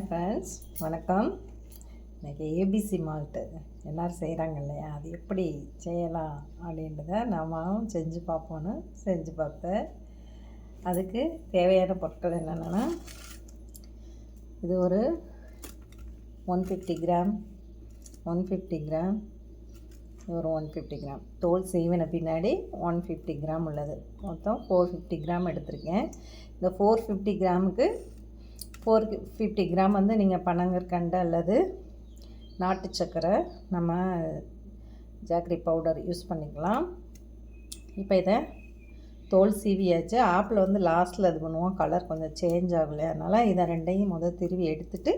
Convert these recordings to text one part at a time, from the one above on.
Hi friends, வணக்கம். இன்றைக்கி ABC malt எல்லோரும் செய்கிறாங்க இல்லையா, அது எப்படி செய்யலாம் அப்படின்றத நாமும் செஞ்சு பார்ப்போன்னு செஞ்சு பார்த்தேன். அதுக்கு தேவையான பொருட்கள் என்னென்னா, இது ஒரு 150 கிராம், ஒரு 150 கிராம் தோல் சீவின பின்னாடி 150 கிராம் உள்ளது. மொத்தம் 450 கிராம் எடுத்திருக்கேன். இந்த 450 கிராமுக்கு 450 கிராம் வந்து நீங்கள் பனங்கற்கண்டு அல்லது நாட்டு சர்க்கரை, நம்ம ஜாகரி பவுடர் யூஸ் பண்ணிக்கலாம். இப்போ இதை தோல் சீவியாச்சு. ஆப்பிள் வந்து லாஸ்ட்டில் இது பண்ணுவோம், கலர் கொஞ்சம் சேஞ்ச் ஆகலை. அதனால் இதை ரெண்டையும் திருவி எடுத்துட்டு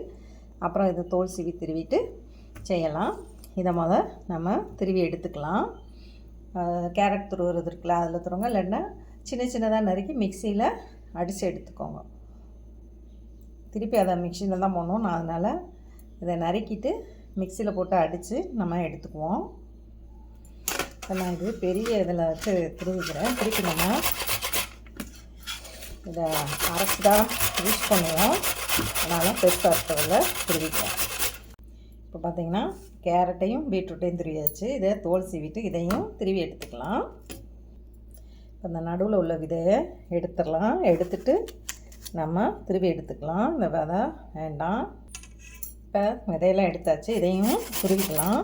அப்புறம் இதை தோல் சீவி திருவிட்டு செய்யலாம். இதை நம்ம திருவி எடுத்துக்கலாம். கேரட் துருவுறது இருக்குல்ல, அதில் துருங்க, இல்லைன்னா சின்ன சின்னதாக நறுக்கி மிக்சியில் அடித்து எடுத்துக்கோங்க. திருப்பி அதை மிக்சியில் தான் போடணும். நான் அதனால் இதை நறுக்கிட்டு மிக்சியில் போட்டு அடித்து நம்ம எடுத்துக்குவோம். இப்போ நான் இது பெரிய இதில் வச்சு திருவிக்கிறேன். திருப்பி நம்ம இதை அரைச்சி தான் யூஸ் பண்ணுவோம். அதனால் பெருசாக இருக்கிறதில் திருவிக்கிறேன். இப்போ பார்த்திங்கன்னா கேரட்டையும் பீட்ரூட்டையும் திருவியாச்சு. இதை தோல் சீவிட்டு இதையும் திருவி எடுத்துக்கலாம். இப்போ இந்த நடுவில் உள்ள விதையை எடுத்துடலாம். எடுத்துட்டு நம்ம திருவி எடுத்துக்கலாம். இந்த விதை வேண்டாம். இப்போ விதையெல்லாம் எடுத்தாச்சு. இதையும் திருவிக்கலாம்.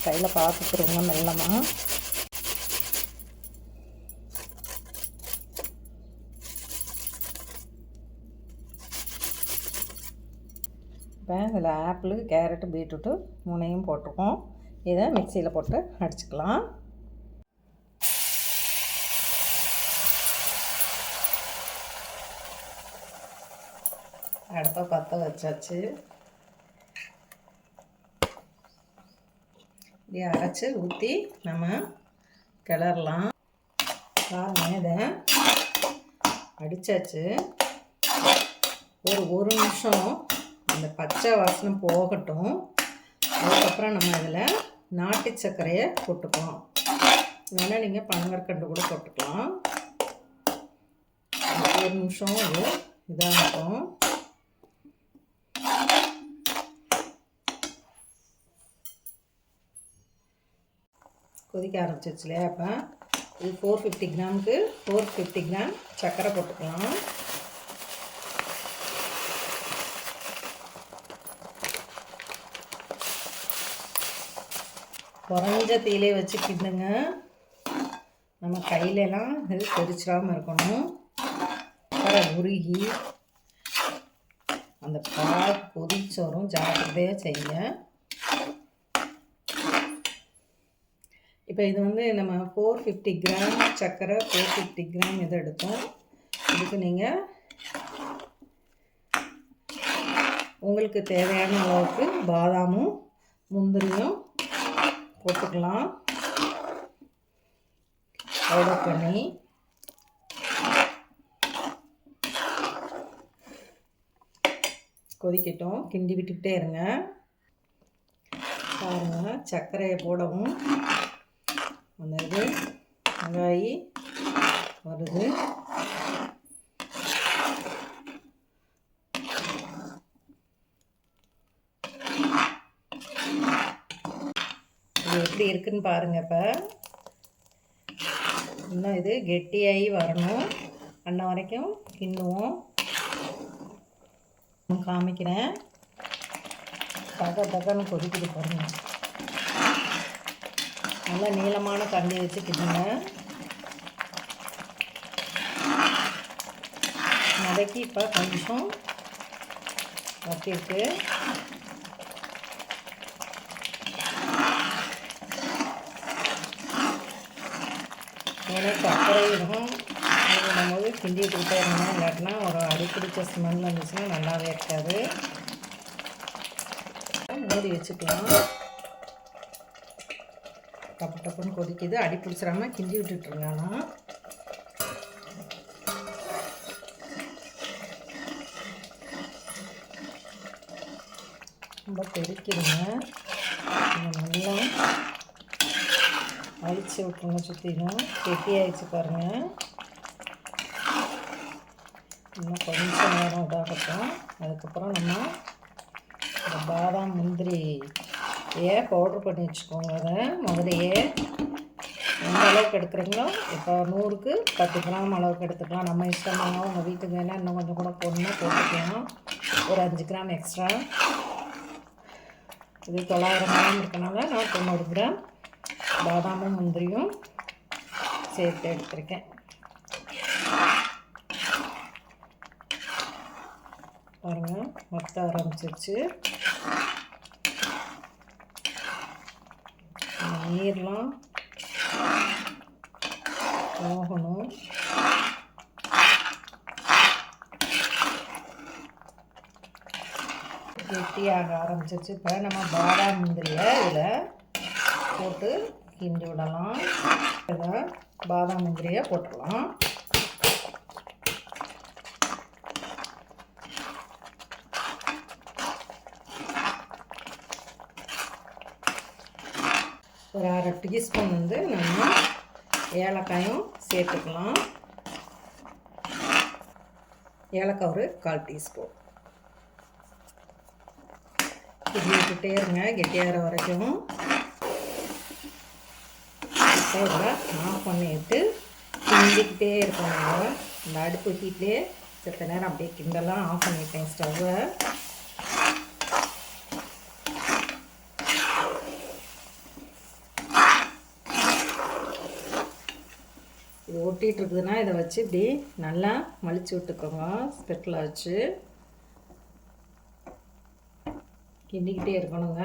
கையில் பார்த்து திருவுங்க மெல்லமாக. இப்போ இதில் ஆப்பிள், கேரட்டு, பீட்ரூட்டு மூணையும் போட்டிருக்கோம். இதை மிக்சியில் போட்டு அடிச்சுக்கலாம். அடுப்பை பற்ற வச்சாச்சு. இப்படி அரைச்சி ஊற்றி நம்ம கிளறலாம். பாருங்க, இதை அடித்தாச்சு. ஒரு நிமிஷம் அந்த பச்சை வாசனை போகட்டும். அதுக்கப்புறம் நம்ம இதில் நாட்டு சர்க்கரையை போட்டுக்கலாம். இல்லைன்னா நீங்கள் பனங்கற்கண்டு கூட போட்டுக்கலாம். ஒரு நிமிஷம் இது இதாகட்டும். கொதிக்க ஆரம்பிச்சிருச்சு இல்லையா? அப்போ இது 450 கிராமுக்கு 450 கிராம் சர்க்கரை போட்டுக்கலாம். குறைஞ்ச தீயிலே வச்சு கிண்டுங்க. நம்ம கையிலலாம் இது தெரிச்சிடாமல் இருக்கணும். உருகி அந்த பால் கொதிச்சோறும் ஜாக்கிரதையாக செய்யுங்க. இப்போ இது நம்ம 450 கிராம் சர்க்கரை, 450 கிராம் இதை எடுத்தோம். இதுக்கு நீங்கள் உங்களுக்கு தேவையான அளவுக்கு பாதாமும் முந்திரியும் போட்டுக்கலாம். பவுடர் பண்ணி கொதிக்கட்டும். கிண்டி விட்டுக்கிட்டே இருங்க. பாருங்கள், சர்க்கரையை போடவும் அந்த இது வெங்காயி வருது. இது எப்படி இருக்குன்னு பாருங்கள். இப்போ இன்னும் இது கெட்டியாகி வரணும். அன்ன வரைக்கும் கிண்டுவோம். காமிக்கிறேன். தகன்னு கொதிக்குது பாருங்கள். நல்லா நீளமான கண்டி வச்சு கிண்டுங்க. வதக்கி இப்போ கொஞ்சம் வத்திருக்கு. ஏன்னா சர்க்கரையும் போது கிண்டி விட்டுக்கிட்டே இருந்தோம். இல்லாட்டினா ஒரு அடிப்பிடிச்ச ஸ்மெல் வந்துச்சுன்னா நல்லாவே இருக்காது. மூடி வச்சுக்கலாம். டப்பு டப்புன்னு கொதிக்குது. அடி பிடிச்சிடாமல் கிண்டி விட்டுட்டுருங்க. ஆனால் ரொம்ப பெருக்கிடுங்க. நல்லா அழிச்சு விட்டுருங்க. சுற்றிலும் கெட்டி ஆயிடுச்சு பாருங்கள். இன்னும் கொஞ்சம் நேரம் இதாகட்டும். அதுக்கப்புறம் நம்ம இந்த பாதாம் முந்திரியை பவுட்ரு பண்ணி வச்சுக்கோங்க. அதை முதலையே எந்த அளவுக்கு எடுக்கிறீங்களோ, இப்போ 100க்கு 10 கிராம் அளவுக்கு எடுத்துக்கலாம். நம்ம இஷ்டம் தாங்க. உங்கள் வீட்டுக்கு வேணால் இன்னும் கொஞ்சம் கூட போடணும், போட்டுக்கலாம். ஒரு 5 கிராம் எக்ஸ்ட்ரா. இது 900 கிராம் இருக்கனால நான் 90 கிராம் பாதாமும் முந்திரியும் சேர்த்து எடுத்துருக்கேன். பாருங்கள், மொத்த ஆரம்பிச்சிருச்சு. நீர்லாம் போகணும். கெட்டியாக ஆரம்பிச்சிருச்சு. இப்போ நம்ம பாதாம் முந்திரியை இதில் போட்டு கிண்டி விடலாம். இதை பாதாம் முந்திரியை போட்டுடலாம். ஒரு 1/2 டீஸ்பூன் வந்து நம்ம ஏலக்காயும் சேர்த்துக்கலாம். ஏலக்காய் ஒரு 1/4 டீஸ்பூன். கிண்டி விட்டுட்டே இருங்க கெட்டியாகிற வரைக்கும். இதில் ஆஃப் பண்ணிட்டு கிண்டிக்கிட்டே இருக்கணும். இந்த அடுப்பு ஹீட்லேயே செத்த நேரம் அப்படியே கிண்டலாம். ஆஃப் பண்ணிட்டேன் ஸ்டவ்வை. இது ஒட்டிகிட்டு இருக்குதுன்னா இதை வச்சு இப்படி நல்லா மலிச்சு விட்டுக்கோங்க. ஸ்பெட்டில் வச்சு கிண்டிக்கிட்டே இருக்கணுங்க.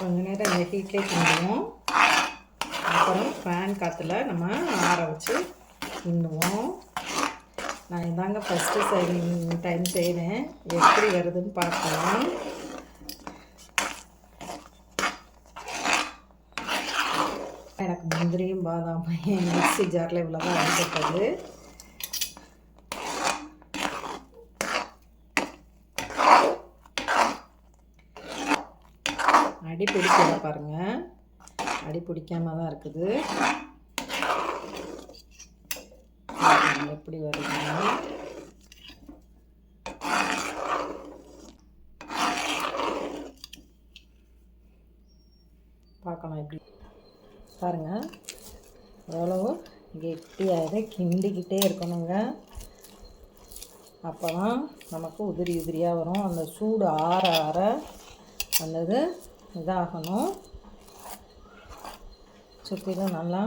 கொஞ்ச நேரம் இந்த ஹீட்லேயே கிண்டுவோம். அப்புறம் ஃபேன் காற்றுல நம்ம ஆற வச்சு கிண்டுவோம். நான் இதாங்க ஃபஸ்ட்டு டைம் செய்கிறேன். எப்படி வருதுன்னு பார்க்கலாம். எனக்கு முந்திரியும் பாதாமும் மிக்ஸி ஜாரில் இவ்வளோ தான் அடிக்கப்பட்டது. அடி பிடிக்கல பாருங்கள். அடி பிடிக்காம தான் இருக்குது. எப்படி வருதுன்னா பார்க்கலாம். எப்படி பாருங்கள், எவ்வளோ கெட்டியாக கிண்டிக்கிட்டே இருக்கணுங்க. அப்போ தான் நமக்கு உதிரி உதிரியாக வரும். அந்த சூடு ஆற ஆற அந்த இது இதாகணும். சுற்றிலும் நல்லா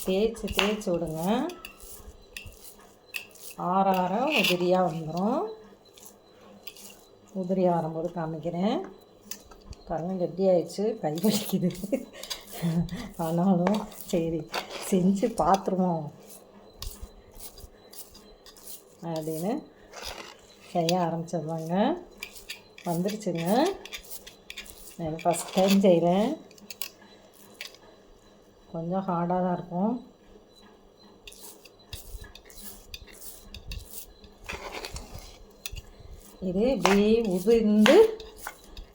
தேய்ச்சி விடுங்க. ஆற ஆற உதிரியாக வந்துடும். உதிரி ஆறும்போது காமிக்கிறேன். பாருங்கள், கெட்டி ஆயிடுச்சு. கை வலிக்குது. ஆனாலும் சரி செஞ்சு பார்த்துருவோம் அப்படின்னு செய்ய ஆரம்பிச்சிடுவாங்க. வந்துருச்சுங்க. நான் ஃபஸ்ட் டைம் செய்கிறேன். கொஞ்சம் ஹார்டாக தான் இருக்கும். இது இப்படி உதிர்ந்து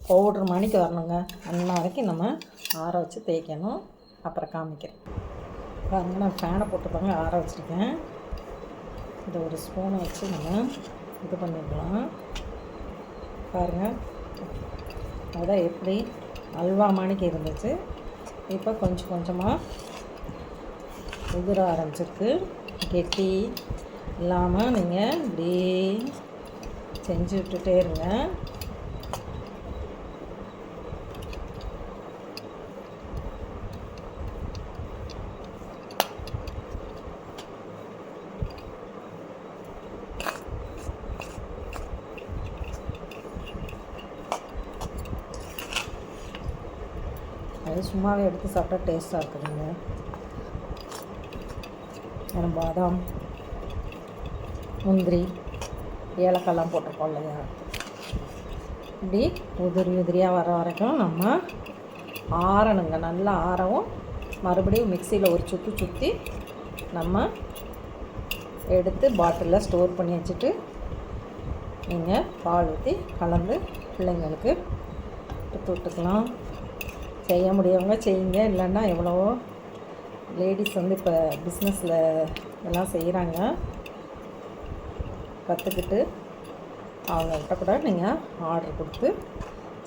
பவுட்ரு மணிக்கு வரணுங்க. அந்த வரைக்கும் நம்ம ஆற வச்சு தேய்க்கணும். அப்புறம் காமிக்கிறேன். பாருங்கள், நான் ஃபேனை போட்டுப்பாங்க ஆற வச்சுருக்கேன். இதை ஒரு ஸ்பூனை வச்சு நம்ம இது பண்ணிக்கலாம். பாருங்கள், அதான் எப்படி அல்வா மணிக்கு இருந்துச்சு. இப்போ கொஞ்சம் கொஞ்சமாக உதிர ஆரம்பிச்சிருக்கு. கெட்டி இல்லாமல் நீங்கள் இப்படி செஞ்சு விட்டுட்டே இருங்க. அது சும்மாவே எடுத்து சாப்பிட்டா டேஸ்ட்டாக இருக்குதுங்க. ஏன்னா பாதாம் முந்திரி ஏலக்காய்லாம் போட்டிருக்கோம் இல்லையா. இப்படி உதிரி உதிரியாக வர வரைக்கும் நம்ம ஆறணுங்க. நல்லா ஆறவும் மறுபடியும் மிக்சியில் ஒரு சுற்றி நம்ம எடுத்து பாட்டிலில் ஸ்டோர் பண்ணி வச்சுட்டு நீங்கள் பால் ஊற்றி கலந்து பிள்ளைங்களுக்கு கொடுத்து விட்டுக்கலாம். செய்ய முடியவங்க செய்யுங்க, இல்லைன்னா எவ்வளவோ லேடிஸ் வந்து இப்போ பிஸ்னஸில் எல்லாம் செய்கிறாங்க. கற்றுக்கிட்டு அவங்கள்ட்ட கூட நீங்கள் ஆர்டர் கொடுத்து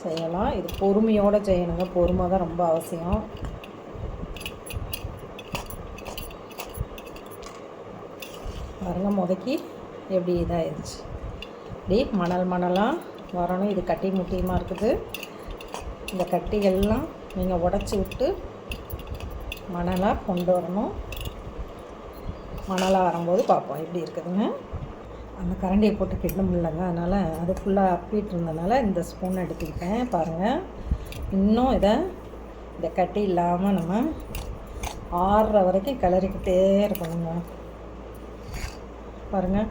செய்யலாம். இது பொறுமையோடு செய்யணுங்க, பொறுமை தான் ரொம்ப அவசியம். பாருங்க முதக்கி எப்படி இதாகிடுச்சு, இப்படி மணலாக வரணும். இது கட்டி முட்டியமாக இருக்குது. இந்த கட்டிகள்லாம் நீங்கள் உடச்சி விட்டு மணலாக கொண்டு வரணும். மணலாக வரும்போது பார்ப்போம் எப்படி இருக்குதுங்க. அந்த கரண்டியை போட்டு கிட்ட முடியலங்க, அதனால் அது ஃபுல்லாக அப்பிட்டு இருந்ததுனால இந்த ஸ்பூன் எடுத்துக்கிட்டேன். பாருங்கள், இன்னும் இதை கட்டி இல்லாமல் நம்ம ஆறுற வரைக்கும் கிளறிக்கிட்டே இருக்கணுங்க. பாருங்கள்,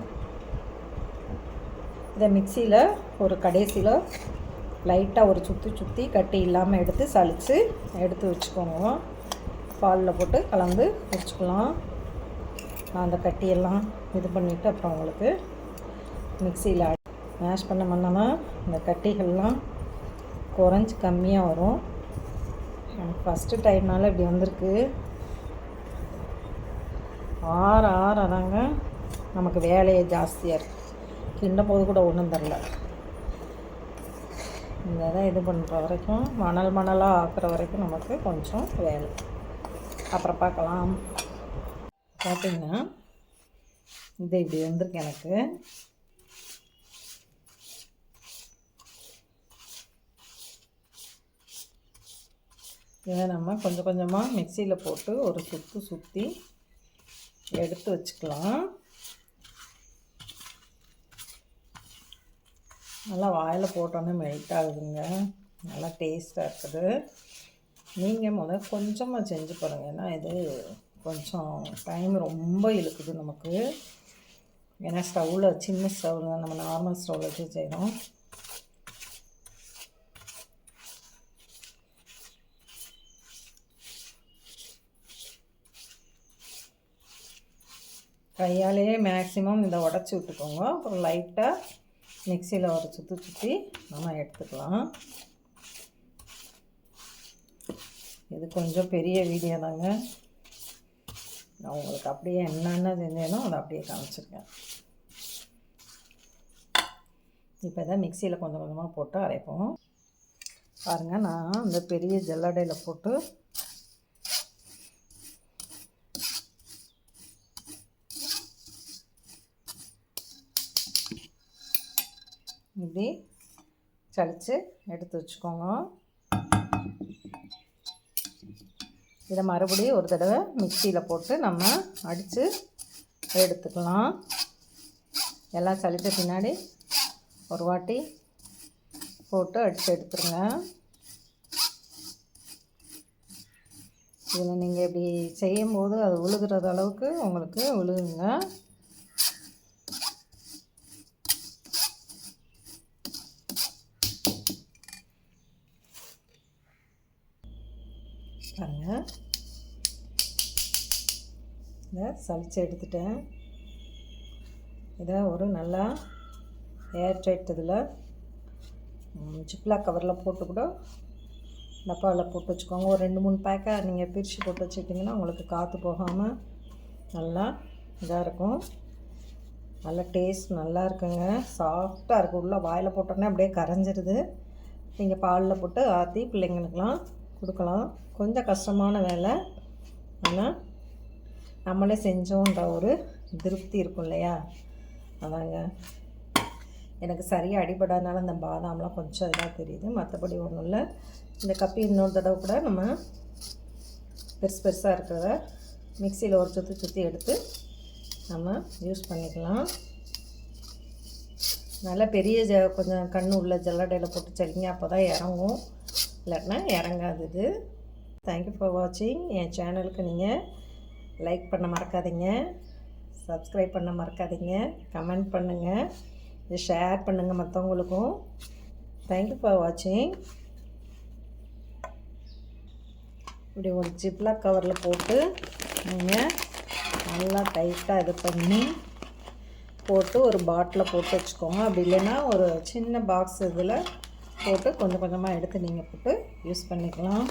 இதை மிக்சியில் ஒரு கடைசியில் லைட்டாக ஒரு சுற்றி கட்டி இல்லாமல் எடுத்து சலித்து எடுத்து வச்சுக்கோங்க. பாலில் போட்டு கலந்து வச்சுக்கலாம். நான் அந்த கட்டியெல்லாம் இது பண்ணிவிட்டு அப்புறம் உங்களுக்கு மிக்சியில் மேஷ் பண்ணோம்னா இந்த கட்டிகள்லாம் குறைஞ்சி கம்மியாக வரும். எனக்கு ஃபஸ்ட்டு டைம்னால இப்படி வந்திருக்கு. ஆற தாங்க நமக்கு வேலையே ஜாஸ்தியாக இருக்குது. கிண்டும் போது கூட ஒன்றும் தரல. இந்த இதை இது பண்ணுற வரைக்கும் மணலாக ஆக்குற வரைக்கும் நமக்கு கொஞ்சம் வேலை. அப்புறம் பார்க்கலாம். பார்த்திங்கன்னா இது இப்படி வந்திருக்கு எனக்கு. இதை நம்ம கொஞ்சம் கொஞ்சமாக மிக்சியில் போட்டு ஒரு சுற்றி எடுத்து வச்சுக்கலாம். நல்லா வாயில் போட்டோன்னே மெல்ட் ஆகுதுங்க, நல்லா டேஸ்ட்டாக இருக்குது. நீங்கள் கொஞ்சமாக செஞ்சு பாருங்கள். ஏன்னா இது கொஞ்சம் டைம் ரொம்ப இழுக்குது நமக்கு. ஏன்னா ஸ்டவ்வில் சின்ன ஸ்டவ் தான், நம்ம நார்மல் ஸ்டவ்வில் வச்சு செய்கிறோம். கையாலேயே மேக்ஸிமம் இதை உடச்சி விட்டுக்கோங்க. அப்புறம் லைட்டாக மிக்சியில் ஒரு சுற்றி நம்ம எடுத்துக்கலாம். இது கொஞ்சம் பெரிய வீடியோ தாங்க, நான் உங்களுக்கு அப்படியே என்னென்ன செஞ்சேனோ அதை அப்படியே காமிச்சிருக்கேன். இப்போ தான் மிக்சியில் கொஞ்சம் கொஞ்சமாக போட்டு அரைப்போம். பாருங்கள், நான் இந்த பெரிய ஜல்லடையில் போட்டு இப்படி சலித்து எடுத்து வச்சுக்கோங்க. இதை மறுபடியும் ஒரு தடவை மிக்சியில் போட்டு நம்ம அடித்து எடுத்துக்கலாம். எல்லாம் சலித்த பின்னாடி ஒரு வாட்டி போட்டு அடித்து எடுத்துருங்க. இதில் நீங்கள் இப்படி செய்யும்போது அது விழுகிறது அளவுக்கு உங்களுக்கு விழுகுங்க. பாருங்கள், இதை சலித்து எடுத்துட்டேன். இதை ஒரு நல்லா ஏர் டைட் இதில் ஜிப்லாக் கவரில் போட்டு கூட டப்பாவில் போட்டு வச்சுக்கோங்க. ஒரு 2-3 பேக்காக நீங்கள் பிரித்து போட்டு வச்சுக்கிட்டிங்கன்னா உங்களுக்கு காற்று போகாமல் நல்லா இதாக இருக்கும். நல்லா டேஸ்ட் நல்லா இருக்குங்க, சாஃப்டாக இருக்குது. உள்ளே வாயில் போட்டோன்னே அப்படியே கரைஞ்சிருது. நீங்கள் பாலில் போட்டு ஆற்றி பிள்ளைங்களுக்கெலாம் கொடுக்கலாம். கொஞ்சம் கஷ்டமான வேலை, ஆனால் நம்மளே செஞ்சோன்ற ஒரு திருப்தி இருக்கும் இல்லையா, அதாங்க. எனக்கு சரியாக அடிபடாதனால இந்த பாதாம்லாம் கொஞ்சம் இதாக தெரியுது, மற்றபடி ஒன்றும் இல்லை. இந்த கப்பி இன்னொரு தடவை கூட நம்ம பெருசாக இருக்கிறத மிக்சியில் ஒரு சுற்றி எடுத்து நம்ம யூஸ் பண்ணிக்கலாம். நல்லா பெரிய கொஞ்சம் கண்ணு உள்ள ஜல்லடையில் போட்டு சரிங்க, அப்போ தான் இறங்கும், இல்லைன்னா இறங்காது. இது தேங்க்யூ ஃபார் வாட்சிங். என் சேனலுக்கு நீங்கள் லைக் பண்ண மறக்காதீங்க, சப்ஸ்கிரைப் பண்ண மறக்காதீங்க, கமெண்ட் பண்ணுங்கள், இதை ஷேர் பண்ணுங்கள் மற்றவங்களுக்கும். தேங்க்யூ ஃபார் வாட்சிங். இப்படி ஒரு ஜிப்லாக் கவரில் போட்டு நீங்கள் நல்லா டைட்டாக இது பண்ணி போட்டு ஒரு பாட்டிலில் போட்டு வச்சுக்கோங்க. அப்படி இல்லைன்னா ஒரு சின்ன பாக்ஸ் இதில் போட்டு கொஞ்சம் கொஞ்சமாக எடுத்து நீங்கள் போட்டு யூஸ் பண்ணிக்கலாம்.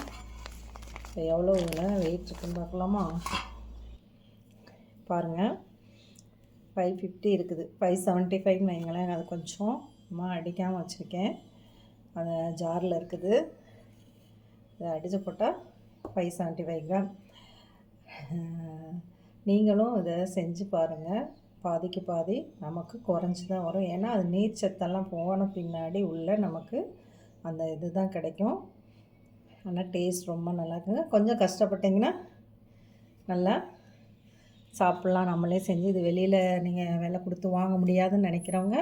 இப்போ எவ்வளோ இதில் வெயிட் இருக்குன்னு பார்க்கலாமா? பாருங்கள், 550 இருக்குது. 575 வைங்களேன். அது கொஞ்சம் அடிக்காமல் வச்சுருக்கேன். அது ஜாரில் இருக்குது. இதை அடித்து போட்டால் 575 கிராம். நீங்களும் இதை செஞ்சு பாருங்கள். பாதிக்கு பாதி நமக்கு குறைஞ்சி தான் வரும். ஏன்னா அது நீர் சத்தெல்லாம் போன பின்னாடி உள்ள நமக்கு அந்த இது தான் கிடைக்கும். ஆனால் டேஸ்ட் ரொம்ப நல்லா இருக்குங்க. கொஞ்சம் கஷ்டப்பட்டிங்கன்னா நல்லா சாப்பிட்லாம். நம்மளே செஞ்சு இது வெளியில் நீங்கள் விலை கொடுத்து வாங்க முடியாதுன்னு நினைக்கிறவங்க,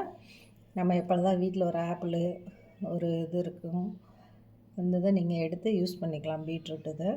நம்ம எப்பொழுதும் வீட்டில் ஒரு ஆப்பிள் ஒரு இது இருக்கும், அந்த இதை நீங்கள் எடுத்து யூஸ் பண்ணிக்கலாம். பீட்ரூட் இதை